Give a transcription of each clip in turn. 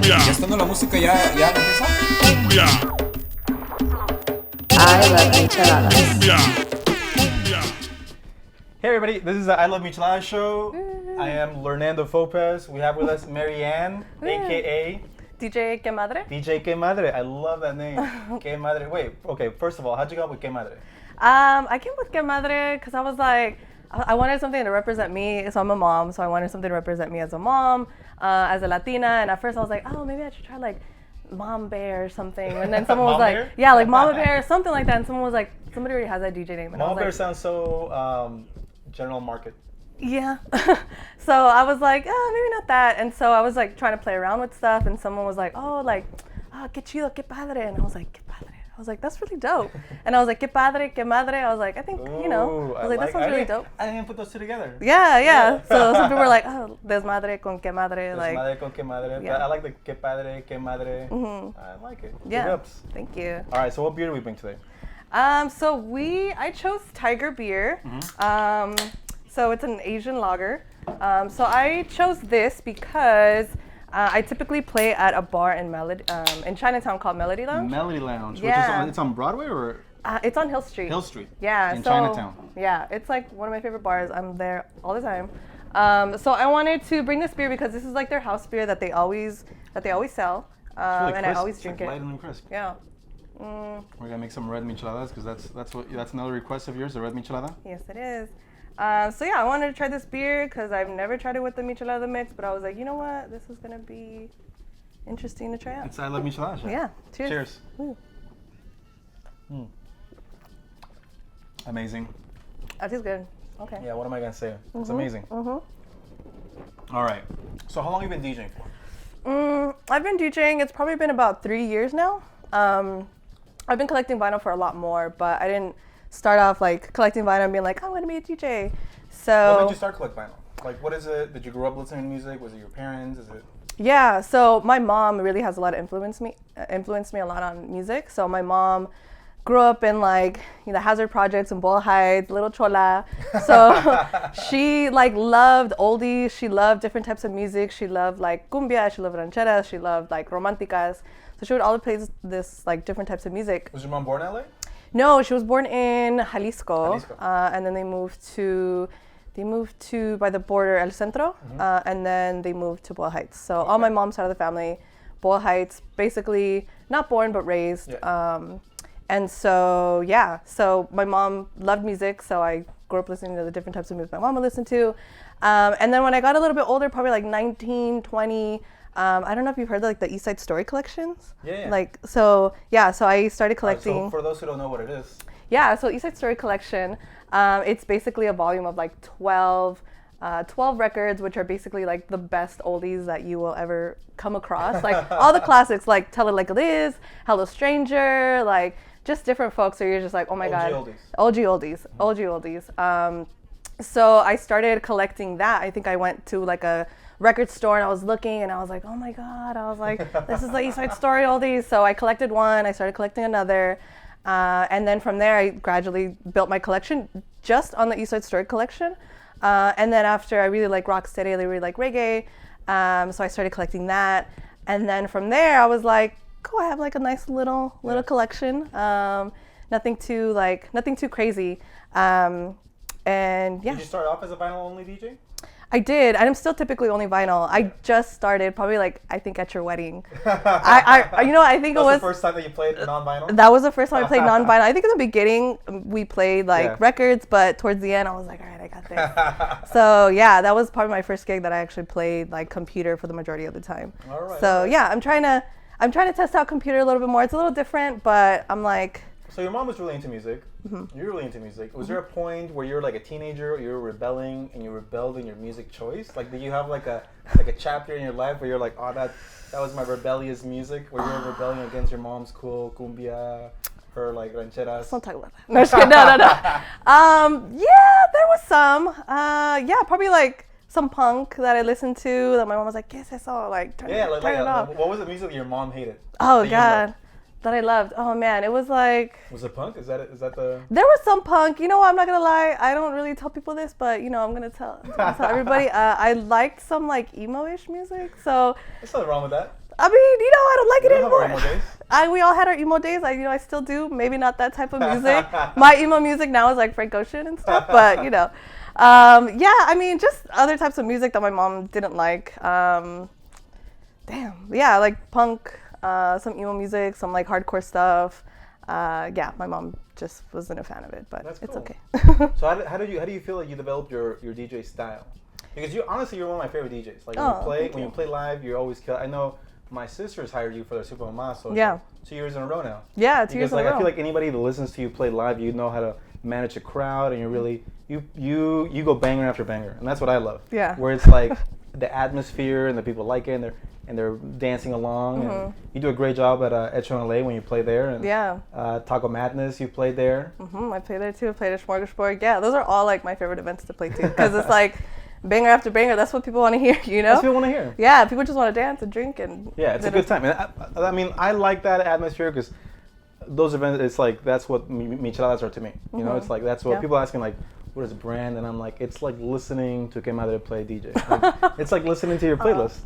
¿Ya estando la música ya empieza? I love micheladas. Hey everybody, this is the I Love Micheladas show. I am Lernando Fopez. We have with us Marianne, aka DJ Que Madre. DJ Que Madre. I love that name. Que Madre. Wait, okay, first of all, how'd you come up with Que Madre? I came with Que Madre because I was like, I wanted something to represent me. So I'm a mom, so I wanted something to represent me as a mom, as a Latina. And at first I was like, oh, maybe I should try like Mom Bear or something. And then someone was like, Bear? yeah, like Mama Bear, something like that. And someone was like, somebody already has that DJ name. And I Mama was Bear like, sounds so general market. yeah. So I was like, oh, maybe not that. And so I was like trying to play around with stuff. And someone was like, oh, like, que chido, que padre. And I was like, que padre. I was like, that's really dope. And I was like, que padre, que madre. I was like, I think, you know, I was like, that sounds really dope. I didn't put those two together. Yeah. So some people were like, oh, desmadre con que madre. Like, Desmadre con que madre. Yeah. But I like the que padre, que madre. I like it. yeah. Big ups. Thank you. All right, so what beer do we bring today? So I chose Tiger beer. So it's an Asian lager. So I chose this because I typically play at a bar in Chinatown called Melody Lounge. Melody Lounge. Yeah. Which is it's on Broadway or It's on Hill Street. Hill Street? Yeah. In so, Chinatown. Yeah, it's like one of my favorite bars. I'm there all the time. So I wanted to bring this beer because this is like their house beer that they always sell. Really and crisp. I always It's drink like it. light and crisp. Yeah. We're gonna make some red micheladas because that's another request of yours, the red michelada. Yes, it is. So yeah, I wanted to try this beer because I've never tried it with the michelada mix, but I was like, you know what, this is gonna be interesting to try out. It's I Love Micheladas. Yeah. Cheers. Cheers. Ooh. Amazing. That tastes good. Okay. Yeah, what am I gonna say? It's amazing. All right. So how long have you been DJing for? I've been DJing. It's probably been about 3 years now. I've been collecting vinyl for a lot more, but I didn't start off like collecting vinyl and being like, I'm gonna be a DJ. So. When did you start collect vinyl? Like, what is it? Did you grow up listening to music? Was it your parents? Is it? Yeah, so my mom really has a lot of influenced me a lot on music. So my mom grew up in like, you know, Hazard Projects in Boyle Heights, Little Chola. So she like loved oldies. She loved different types of music. She loved like cumbia. She loved rancheras. She loved like romanticas. So she would always play this like different types of music. Was your mom born in LA? No, she was born in Jalisco. And then they moved to by the border El Centro, and then they moved to Boyle Heights. So all my mom's side of the family, Boyle Heights, basically not born but raised. Yeah. And so yeah, so my mom loved music, so I grew up listening to the different types of music my mom would listen to. And then when I got a little bit older, probably like 19, 20, I don't know if you've heard of, like the East Side Story collections. Yeah. Like so I started collecting. So for those who don't know what it is. Yeah, so East Side Story Collection, it's basically a volume of like 12 records, which are basically like the best oldies that you will ever come across. Like all the classics, like Tell It Like It Is, Hello Stranger, like just different folks. So you're just like, oh my God. OG oldies. So I started collecting that. I think I went to like a record store and I was looking and I was like, oh my God. I was like, this is the East Side Story oldies. So I collected one, I started collecting another. And then from there, I gradually built my collection just on the East Side Story collection. And then after, I really like rocksteady, I really like reggae. So I started collecting that. And then from there, I was like, oh, I have like a nice little collection. Nothing too crazy. And yeah. Did you start off as a vinyl only DJ? I did, and I'm still typically only vinyl. I just started probably like I think at your wedding. I think it was the first time that you played non-vinyl. That was the first time I played non-vinyl. I think in the beginning we played like records, but towards the end I was like, all right, I got this. So yeah, that was probably my first gig that I actually played like computer for the majority of the time. All right. So yeah, I'm trying to test out computer a little bit more. It's a little different, but I'm like. So your mom was really into music. You're really into music. Was there a point where you were like a teenager, you were rebelling, and you rebelled in your music choice? Like, did you have like a chapter in your life where you're like, oh, that was my rebellious music, where you were rebelling against your mom's cool cumbia, her like rancheras? Don't talk about that. No, just kidding. No. Yeah, there was some. Yeah, probably like some punk that I listened to that my mom was like, ¿Qué es eso? Like, turn it off. What was the music that your mom hated? Oh God. That I loved. Oh man, it was like. Was it punk? Is that the? There was some punk. You know what? I'm not gonna lie. I don't really tell people this, but you know, I'm gonna tell everybody. I liked some like emo-ish music. So. There's nothing wrong with that. I mean, I don't like it We all have our anymore. emo days. We all had our emo days. I still do. Maybe not that type of music. My emo music now is like Frank Ocean and stuff. But yeah. I mean, just other types of music that my mom didn't like. Yeah, like punk, some emo music, some like hardcore stuff. My mom just wasn't a fan of it, but That's it's cool. okay. So how do you feel like you developed your DJ style? Because you're one of my favorite DJs. Like when you play live, you always kill. I know my sisters hired you for their Super Mama social. Yeah. 2 years in a row now. Yeah, 2 years in a row. I feel like anybody that listens to you play live, you know how to manage a crowd, and you really you go banger after banger, and that's what I love. Yeah. Where it's like the atmosphere and the people like it, and they're dancing along. And you do a great job at Etcho in LA when you play there. And Taco Madness, you played there. I play there too. I played at Smorgasbord. Yeah, those are all like my favorite events to play too, because it's like banger after banger. That's what people want to hear, That's what people want to hear. Yeah, people just want to dance and drink and. Yeah, it's a good time. And I mean, I like that atmosphere because those events, it's like that's what Micheladas are to me. You know, it's like that's what people asking like, what is a brand? And I'm like, it's like listening to Que Madre play DJ. Like, it's like listening to your playlist.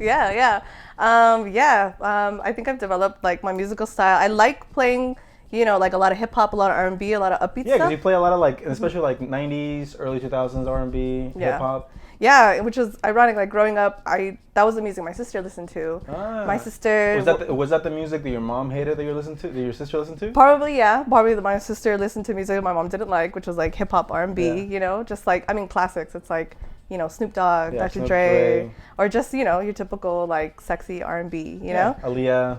I think I've developed like my musical style. I like playing, like a lot of hip hop, a lot of R&B, a lot of upbeat stuff. Yeah, because you play a lot of like, especially like 90s, early 2000s R&B, hip hop. Yeah, which is ironic. Like growing up, that was the music my sister listened to. My sister was that the music that your mom hated that you listened to, that your sister listened to? Probably, yeah. Probably my sister listened to music my mom didn't like, which was like hip hop, R&B. Just like classics. It's like Snoop Dogg, Dr. Dre, or just your typical like sexy R&B. You know, Aaliyah.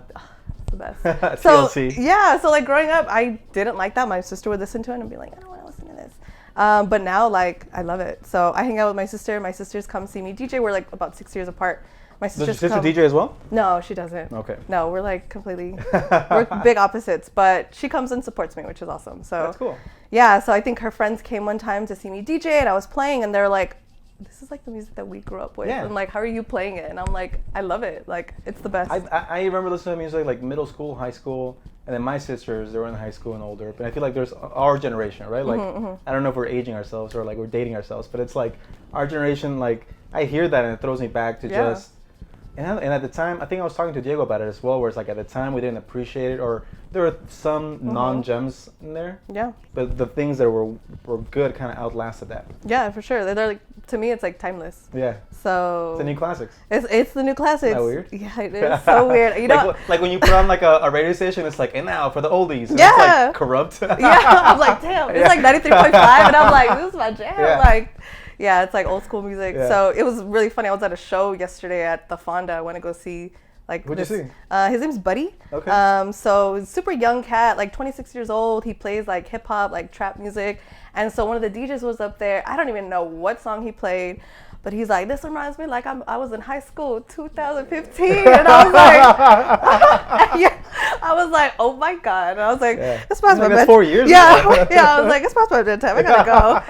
The best. TLC. So like growing up, I didn't like that. My sister would listen to it and be like, I don't want to listen to this. But now, like, I love it. So I hang out with my sister. My sisters come see me DJ. We're like about 6 years apart. My sisters Does your sister DJ as well? No, she doesn't. Okay. No, we're like we're big opposites. But she comes and supports me, which is awesome. So that's cool. Yeah. So I think her friends came one time to see me DJ, and I was playing, and they're like, "This is like the music that we grew up with." Yeah. And like, how are you playing it? And I'm like, I love it. Like, it's the best. I remember listening to music like middle school, high school. And then my sisters, they were in high school and older. But I feel like there's our generation, right? Like, I don't know if we're aging ourselves or like we're dating ourselves, but it's like our generation, like, I hear that and it throws me back to just, and at the time, I think I was talking to Diego about it as well, where it's like at the time we didn't appreciate it, or there were some non-gems in there. Yeah. But the things that were good kind of outlasted that. Yeah, for sure. They're like, to me, it's like timeless. Yeah. So it's the new classics. It's the new classics. Isn't that weird? Yeah, it is so weird. Like when you put on like a radio station, it's like, and now for the oldies. And yeah. It's like corrupt. Yeah. I'm like, damn. It's like 93.5, and I'm like, this is my jam. Yeah. Like, yeah, it's like old school music. Yeah. So it was really funny. I was at a show yesterday at the Fonda. I went to go see. Like who'd you see? His name's Buddy. Okay. So super young cat, like 26 years old. He plays like hip hop, like trap music. And so one of the DJs was up there. I don't even know what song he played, but he's like, "This reminds me like I was in high school, 2015." And I was like, yeah. I was like, "Oh my god!" And I was like, "It's past my bedtime." 4 years. Yeah, yeah. I was like, "It's past my bedtime. I gotta go."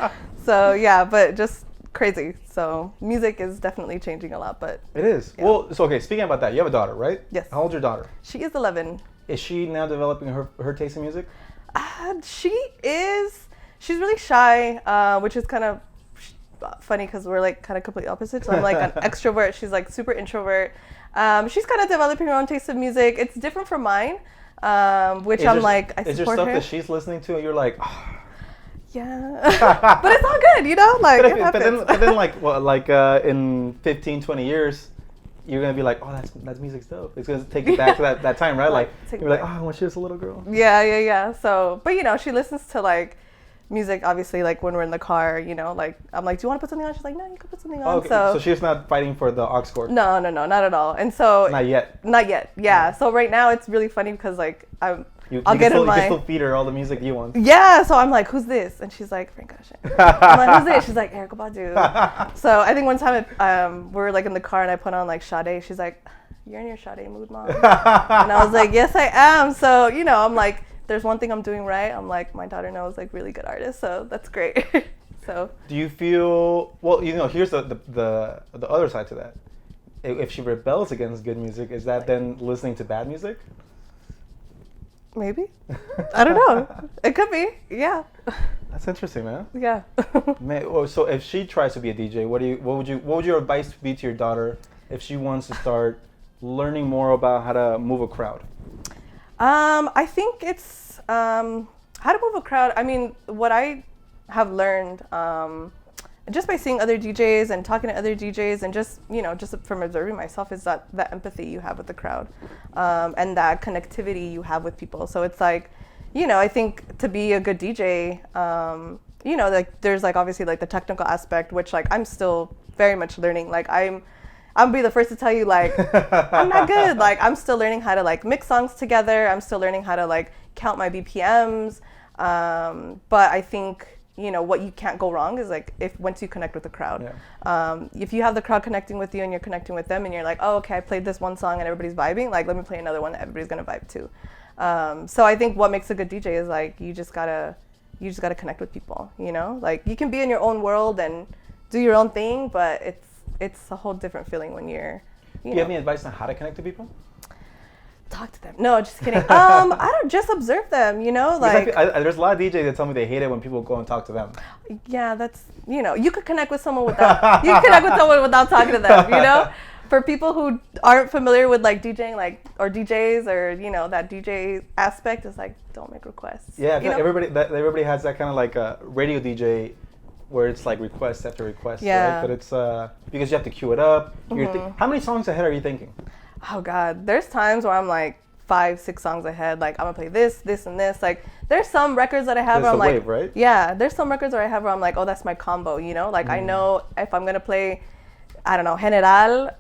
So yeah, but just crazy. So music is definitely changing a lot, but it is. Yeah. Well, so okay, speaking about that, you have a daughter, right? Yes. How old's your daughter? She is 11. Is she now developing her taste in music? She's really shy, which is kind of funny because we're like kind of completely opposite. So I'm like an extrovert. She's like super introvert. She's kind of developing her own taste of music. It's different from mine, which I support her. Is there stuff that she's listening to and you're like, oh. Yeah, but it's all good, like but then like well, like in 15, 20 years, you're gonna be like, oh, that's music's dope. It's gonna take you back to that time, right? Like you're like, oh, when she was a little girl. Yeah. So, but she listens to like music, obviously, like when we're in the car, like I'm like, do you want to put something on? She's like, no, you can put something on. Okay. So she's not fighting for the aux cord. No, not at all. And so not yet. Yeah. So right now it's really funny because like you can still feed her all the music you want. Yeah, so I'm like, who's this? And she's like, Frank Ocean. I'm like, who's this? She's like, Erykah Badu. So I think one time we were like in the car and I put on like Sade. She's like, you're in your Sade mood, Mom. And I was like, yes, I am. So, I'm like, there's one thing I'm doing right. I'm like, my daughter knows like really good artists, so that's great. So. Do you feel, well, here's the other side to that. If she rebels against good music, is that then listening to bad music? Maybe. I don't know. It could be. Yeah. That's interesting, man. Yeah. So if she tries to be a DJ, what would your advice be to your daughter if she wants to start learning more about how to move a crowd? I think it's how to move a crowd. I mean, what I have learned just by seeing other DJs and talking to other DJs and just, just from observing myself is that empathy you have with the crowd and that connectivity you have with people. So it's like, I think to be a good DJ, like there's like obviously like the technical aspect, which like I'm still very much learning. Like I'll be the first to tell you, like, I'm not good. Like, I'm still learning how to, like, mix songs together. I'm still learning how to, like, count my BPMs. But I think, what you can't go wrong is, like, once you connect with the crowd. Yeah. If you have the crowd connecting with you and you're connecting with them and you're like, oh, okay, I played this one song and everybody's vibing. Like, let me play another one that everybody's going to vibe to. So I think what makes a good DJ is, like, you just gotta connect with people, Like, you can be in your own world and do your own thing, but it's a whole different feeling when you're, Do you have any advice on how to connect to people? Talk to them. No, just kidding. I don't just observe them, like. There's a lot of DJs that tell me they hate it when people go and talk to them. Yeah, that's, you could connect with someone without talking to them, For people who aren't familiar with like DJing, like, or DJs or, that DJ aspect is like, don't make requests. Yeah, everybody has that kind of like a radio DJ where it's like request after request, right? But it's because you have to queue it up. How many songs ahead are you thinking? Oh God, there's times where I'm like 5-6 songs ahead. Like I'm gonna play this, and this. Like there's some records that I have where I'm like, right? Yeah, there's some records where I have where I'm like, oh, that's my combo. Like I know if I'm gonna play, I don't know, General,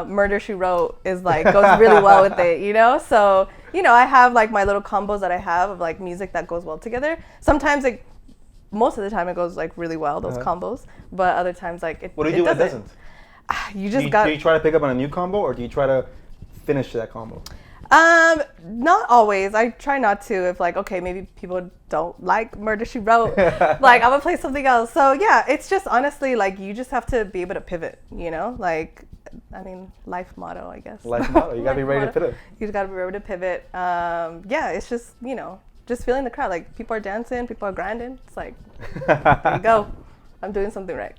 Murder She Wrote is like goes really well with it. So I have like my little combos that I have of like music that goes well together. Sometimes most of the time it goes like really well, those combos, but other times like it. What do you do when it doesn't? You just got. Do you try to pick up on a new combo, or do you try to finish that combo? Not always. I try not to. If like, okay, maybe people don't like Murder She Wrote, like I'm gonna play something else. So yeah, it's just honestly like you just have to be able to pivot. Like, I mean, life motto, I guess. Life motto. You gotta be ready to pivot. You just gotta be ready to pivot. Yeah, it's just just feeling the crowd. Like people are dancing, people are grinding. It's like, there you go. I'm doing something right.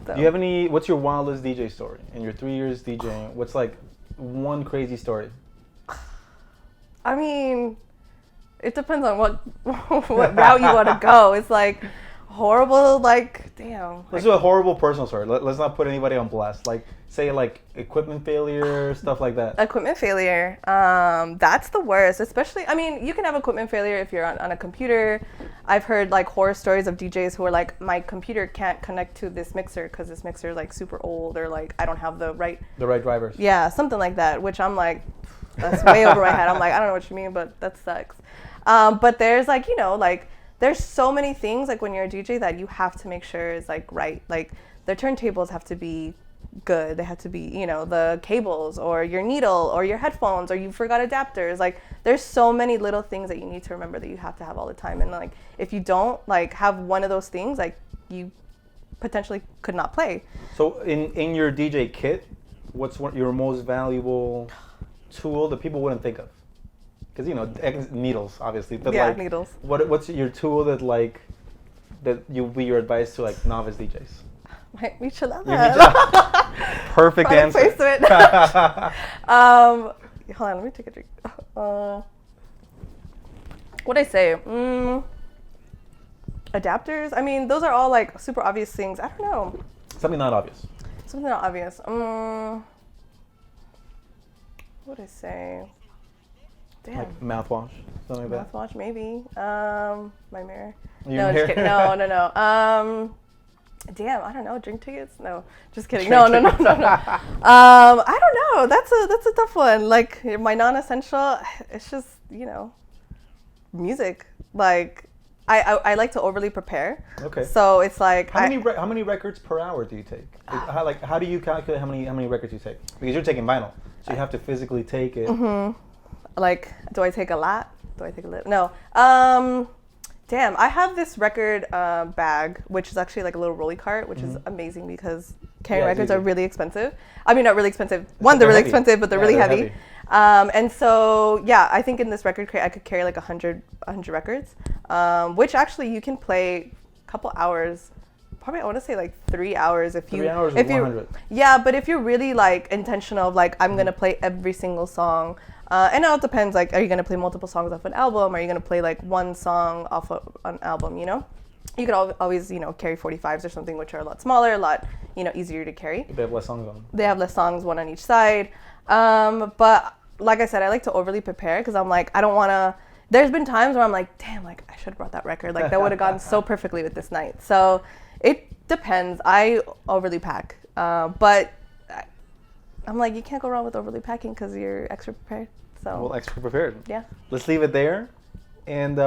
So. Do you have what's your wildest DJ story? In your 3 years DJing, what's like one crazy story? I mean, it depends on what route you want to go. It's like horrible, like, damn. Let's do a horrible personal story. Let's not put anybody on blast. Like, say, like, equipment failure, stuff like that. Equipment failure. That's the worst. Especially, I mean, you can have equipment failure if you're on a computer. I've heard, like, horror stories of DJs who are like, my computer can't connect to this mixer because this mixer is, like, super old, or, like, I don't have the right drivers. Yeah, something like that, which I'm like, that's way over my head. I'm like, I don't know what you mean, but that sucks. But there's, like, there's so many things, like, when you're a DJ that you have to make sure is, like, right. Like, the turntables have to be good. They have to be, the cables or your needle or your headphones or you forgot adapters. Like, there's so many little things that you need to remember that you have to have all the time. And, like, if you don't, like, have one of those things, like, you potentially could not play. So, in your DJ kit, what's your most valuable tool that people wouldn't think of? Because needles, obviously. But yeah, like, needles. What's your tool that you be your advice to like novice DJs? My Micheladas. Perfect answer. Hold on, let me take a drink. What'd I say? Adapters. I mean, those are all like super obvious things. I don't know. Something not obvious. Something not obvious. What'd I say? Damn. Like mouthwash, something like that. Mouthwash, maybe. My mirror. Your Just kidding. No. Damn, I don't know. Drink tickets? No, just kidding. No. I don't know. That's a tough one. Like my non-essential, it's just music. Like I like to overly prepare. Okay. So it's like how many records per hour do you take? How do you calculate how many records you take? Because you're taking vinyl, so you have to physically take it. Mm-hmm. Like, do I take a lot? Do I take a little? No. Damn, I have this record bag, which is actually like a little rolly cart, which is amazing because carrying records are really expensive. I mean, not really expensive. They're really expensive, but they're really heavy. And so, yeah, I think in this record crate, I could carry like 100 records, which actually you can play a couple hours, probably I want to say like 3 hours if you 3 hours if or you 100. yeah, but if you're really like intentional of like I'm gonna play every single song, and it all depends, like are you gonna play multiple songs off an album, are you gonna play like one song off of an album, you know? You could always, you know, carry 45s or something, which are a lot smaller, a lot, you know, easier to carry. They have less songs on them. They have less songs, one on each side. But like I said, I like to overly prepare because I'm like, I don't want to. There's been times where I'm like, damn, like I should have brought that record. Like that would have gone so perfectly with this night. So it depends. I overly pack. But I'm like, you can't go wrong with overly packing because you're extra prepared. So Well, extra prepared. yeah. Let's leave it there. And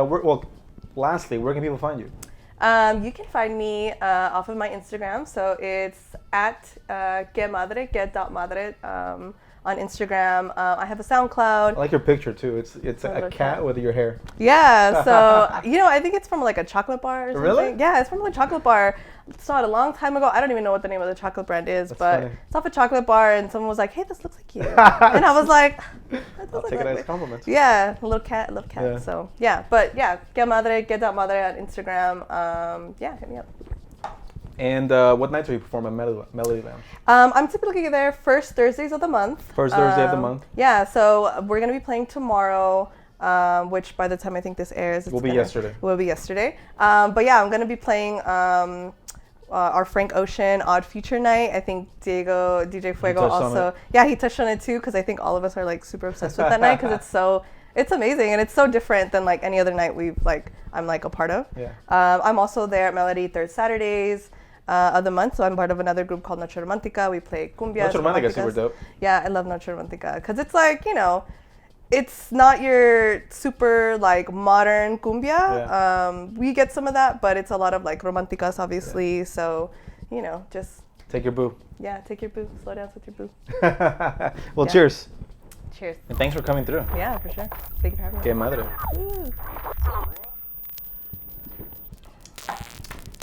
lastly, where can people find you? You can find me off of my Instagram. So it's at Que Madre, que.madre on Instagram. I have a SoundCloud. I like your picture too. It's a little cat cat. with your hair. Yeah, so, you know, I think it's from like a chocolate bar or something. Really? Yeah, it's from a chocolate bar. Saw it a long time ago. I don't even know what the name of the chocolate brand is, That's but funny. it's off a chocolate bar and someone was like, hey, this looks like you. And I was like, that does I'll look take it like as me. a compliment. Yeah, a little cat, I love cats. Yeah. So, yeah, but yeah, Que Madre, que.madre on Instagram. Yeah, hit me up. And what nights are you performing at Melody Lounge? I'm typically there first Thursdays of the month. First Thursday of the month. Yeah, so we're going to be playing tomorrow, which by the time I think this airs, Will be yesterday. Will be yesterday. But yeah, I'm going to be playing our Frank Ocean Odd Future Night. I think DJ Fuego touched on also. it. Yeah, he touched on it too because I think all of us are like super obsessed with that night because it's amazing and it's so different than like any other night I'm like a part of. Yeah. I'm also there at Melody third Saturdays of the month, so I'm part of another group called Noche Romantica. We play cumbias. Noche Romantica is super románticas. dope. Yeah, I love Noche Romantica because it's like, you know, it's not your super like modern cumbia. Yeah. We get some of that, but it's a lot of like romanticas, obviously. Yeah. So, you know, just Take your boo. yeah, take your boo, slow dance with your boo. Well, Yeah. cheers. Cheers. And thanks for coming through. Yeah, for sure. Thank you for having me. Que Madre. Woo.